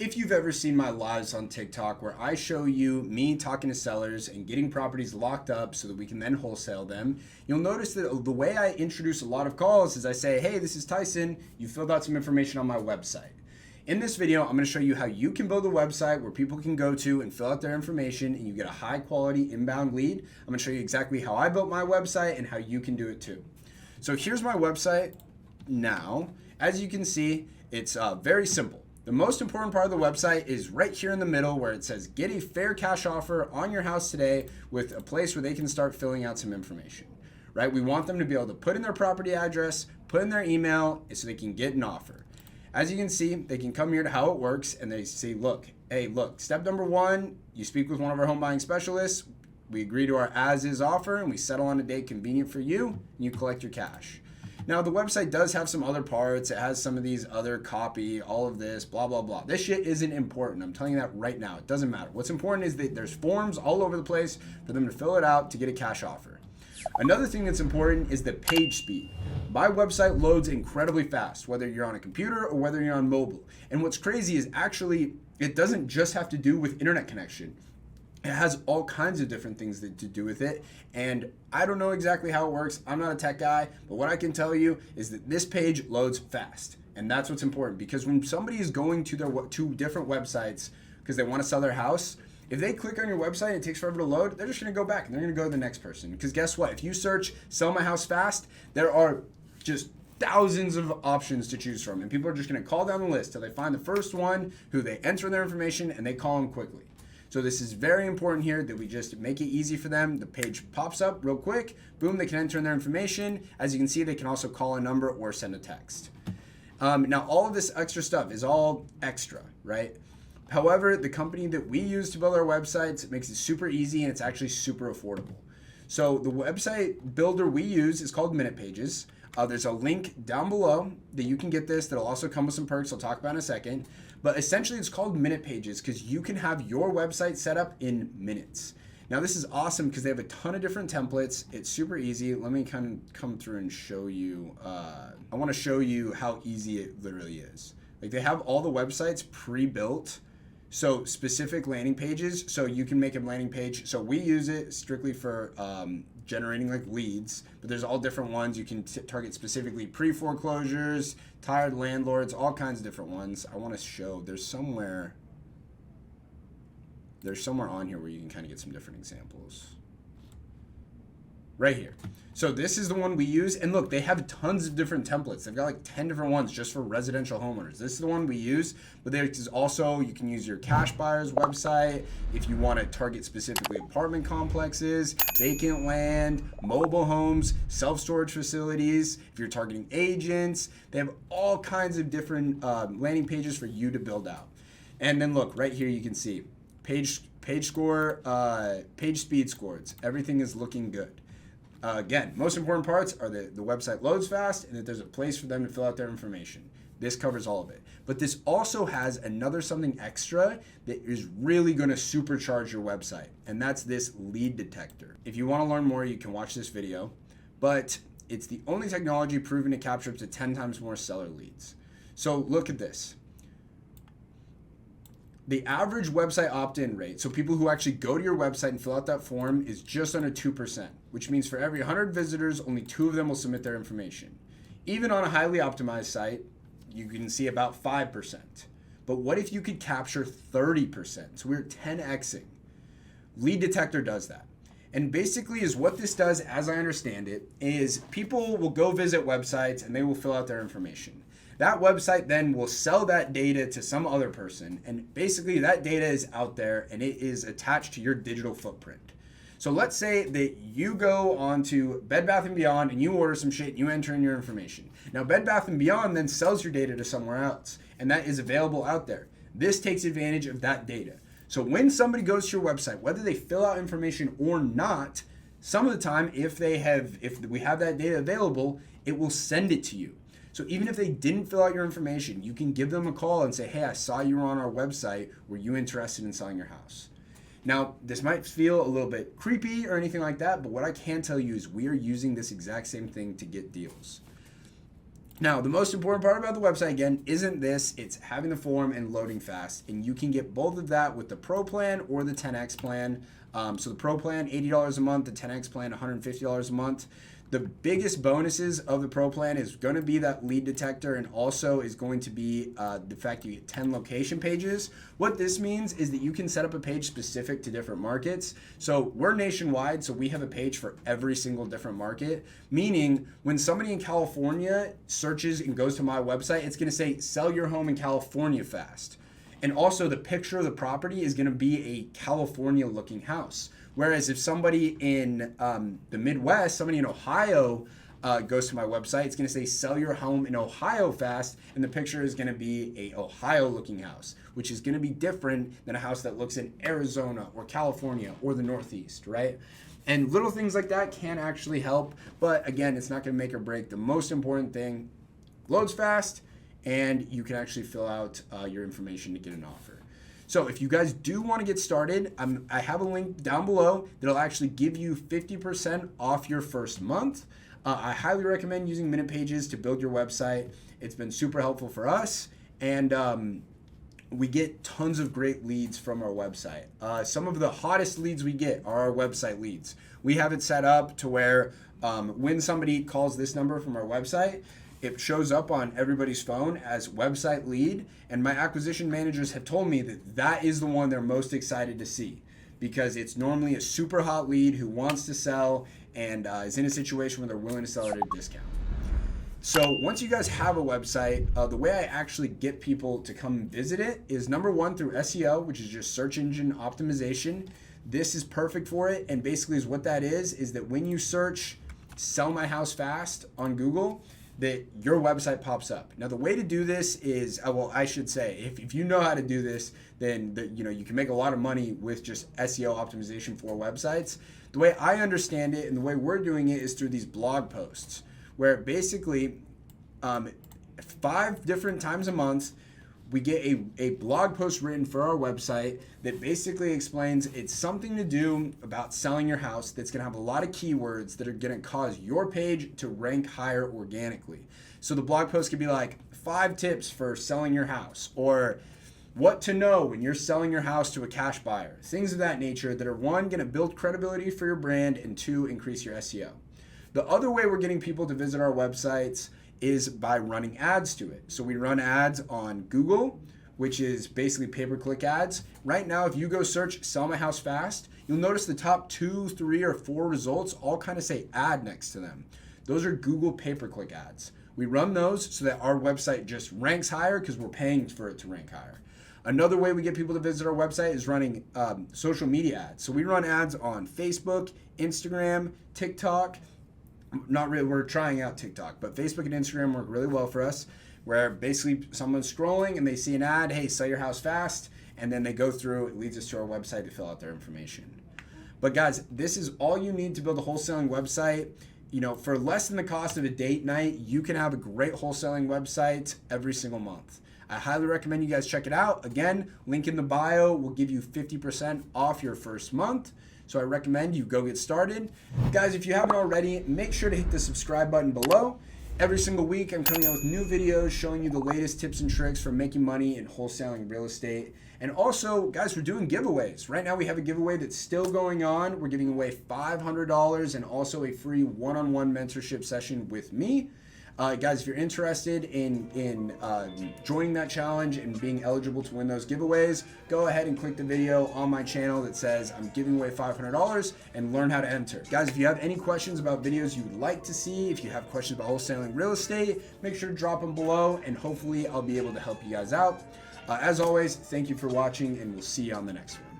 If you've ever seen my lives on TikTok where I show you me talking to sellers and getting properties locked up so that we can then wholesale them, you'll notice that the way I introduce a lot of calls is I say, hey, this is Tyson. You filled out some information on my website. In this video, I'm going to show you how you can build a website where people can go to and fill out their information and you get a high quality inbound lead. I'm going to show you exactly how I built my website and how you can do it too. So here's my website now. As you can see, it's very simple. The most important part of the website is right here in the middle where it says get a fair cash offer on your house today with a place where they can start filling out some information, right? We want them to be able to put in their property address, put in their email so they can get an offer. As you can see, they can come here to how it works and they say, look, step number one, you speak with one of our home buying specialists. We agree to our as-is offer and we settle on a date convenient for you and you collect your cash. Now, the website does have some other parts. It has some of these other copy, all of this, blah, blah, blah. This shit isn't important. I'm telling you that right now. It doesn't matter. What's important is that there's forms all over the place for them to fill it out to get a cash offer. Another thing that's important is the page speed. My website loads incredibly fast, whether you're on a computer or whether you're on mobile. And what's crazy is actually it doesn't just have to do with internet connection. It has all kinds of different things to do with it. And I don't know exactly how it works. I'm not a tech guy, but what I can tell you is that this page loads fast. And that's what's important because when somebody is going to their two different websites because they want to sell their house, if they click on your website and it takes forever to load, they're just going to go back and they're going to go to the next person. Because guess what? If you search sell my house fast, there are just thousands of options to choose from. And people are just going to call down the list till they find the first one who they enter their information and they call them quickly. So this is very important here that we just make it easy for them. The page pops up real quick. Boom, they can enter in their information. As you can see, they can also call a number or send a text. Now, all of this extra stuff is all extra, right? However, the company that we use to build our websites makes it super easy and it's actually super affordable. So the website builder we use is called Minute Pages. There's a link down below that you can get this. That'll also come with some perks I'll talk about in a second. But essentially it's called Minute Pages because you can have your website set up in minutes. Now this is awesome because they have a ton of different templates. It's super easy. Let me kind of come through and show you. I want to show you how easy it literally is. Like they have all the websites pre-built. So specific landing pages, so you can make a landing page. So we use it strictly for generating like leads, but there's all different ones. You can target specifically pre-foreclosures, tired landlords, all kinds of different ones. I want to show, there's somewhere on here where you can kind of get some different examples. Right here. So this is the one we use. And look, they have tons of different templates. They've got like 10 different ones just for residential homeowners. This is the one we use. But there's also, you can use your cash buyers website if you want to target specifically apartment complexes, vacant land, mobile homes, self-storage facilities. If you're targeting agents, they have all kinds of different landing pages for you to build out. And then look, right here you can see page score, page speed scores. Everything is looking good. Again, most important parts are that the website loads fast and that there's a place for them to fill out their information. This covers all of it. But this also has something extra that is really going to supercharge your website. And that's this lead detector. If you want to learn more, you can watch this video. But it's the only technology proven to capture up to 10 times more seller leads. So look at this. The average website opt-in rate, so people who actually go to your website and fill out that form, is just under 2%, which means for every 100 visitors, only 2 of them will submit their information. Even on a highly optimized site, you can see about 5%. But what if you could capture 30%? So we're 10xing. Lead Detector does that. And basically is what this does, as I understand it, is people will go visit websites and they will fill out their information. That website then will sell that data to some other person. And basically that data is out there and it is attached to your digital footprint. So let's say that you go onto Bed Bath & Beyond and you order some shit and you enter in your information. Now Bed Bath & Beyond then sells your data to somewhere else and that is available out there. This takes advantage of that data. So when somebody goes to your website, whether they fill out information or not, some of the time if we have that data available, it will send it to you. So even if they didn't fill out your information, you can give them a call and say, hey, I saw you were on our website. Were you interested in selling your house? Now, this might feel a little bit creepy or anything like that, but what I can tell you is we are using this exact same thing to get deals. Now, the most important part about the website, again, isn't this. It's having the form and loading fast. And you can get both of that with the Pro plan or the 10X plan. So the Pro plan, $80 a month. The 10X plan, $150 a month. The biggest bonuses of the Pro plan is going to be that lead detector, and also is going to be the fact you get 10 location pages. What this means is that you can set up a page specific to different markets. So we're nationwide, so we have a page for every single different market, meaning when somebody in California searches and goes to my website, it's going to say, sell your home in California fast. And also the picture of the property is going to be a California looking house. Whereas if somebody in the Midwest, somebody in Ohio goes to my website, it's going to say sell your home in Ohio fast, and the picture is going to be a Ohio looking house, which is going to be different than a house that looks in Arizona or California or the Northeast, right? And little things like that can actually help, but again, it's not going to make or break. The most important thing, loads fast, and you can actually fill out your information to get an offer. So if you guys do want to get started, I have a link down below that'll actually give you 50% off your first month. I highly recommend using Minute Pages to build your website. It's been super helpful for us, and we get tons of great leads from our website. Some of the hottest leads we get are our website leads. We have it set up to where when somebody calls this number from our website, it shows up on everybody's phone as website lead, and my acquisition managers have told me that that is the one they're most excited to see, because it's normally a super hot lead who wants to sell and is in a situation where they're willing to sell at a discount. So once you guys have a website, the way I actually get people to come visit it is, number one, through SEO, which is just search engine optimization. This is perfect for it, and basically is what that is that when you search sell my house fast on Google, that your website pops up. Now the way to do this is, well, I should say, if you know how to do this, then you can make a lot of money with just SEO optimization for websites. The way I understand it and the way we're doing it is through these blog posts, where basically 5 different times a month, we get a blog post written for our website that basically explains it's something to do about selling your house that's gonna have a lot of keywords that are gonna cause your page to rank higher organically. So the blog post could be like 5 tips for selling your house, or what to know when you're selling your house to a cash buyer. Things of that nature that are, 1, gonna build credibility for your brand, and 2, increase your SEO. The other way we're getting people to visit our websites is by running ads to it. So we run ads on Google, which is basically pay-per-click ads. Right now, if you go search sell my house fast, you'll notice the top 2, 3, or 4 results all kind of say ad next to them. Those are Google pay-per-click ads. We run those so that our website just ranks higher because we're paying for it to rank higher. Another way we get people to visit our website is running social media ads. So we run ads on Facebook, Instagram, TikTok. Not really, we're trying out TikTok, but Facebook and Instagram work really well for us, where basically someone's scrolling and they see an ad, hey, sell your house fast, and then they go through, it leads us to our website to fill out their information. But guys, this is all you need to build a wholesaling website. For less than the cost of a date night, you can have a great wholesaling website every single month. I highly recommend you guys check it out. Again, link in the bio will give you 50% off your first month. So I recommend you go get started. Guys, if you haven't already, make sure to hit the subscribe button below. Every single week, I'm coming out with new videos showing you the latest tips and tricks for making money in wholesaling real estate. And also, guys, we're doing giveaways. Right now, we have a giveaway that's still going on. We're giving away $500 and also a free one-on-one mentorship session with me. Guys, if you're interested in joining that challenge and being eligible to win those giveaways, go ahead and click the video on my channel that says I'm giving away $500 and learn how to enter. Guys, if you have any questions about videos you would like to see, if you have questions about wholesaling real estate, make sure to drop them below, and hopefully I'll be able to help you guys out. As always, thank you for watching, and we'll see you on the next one.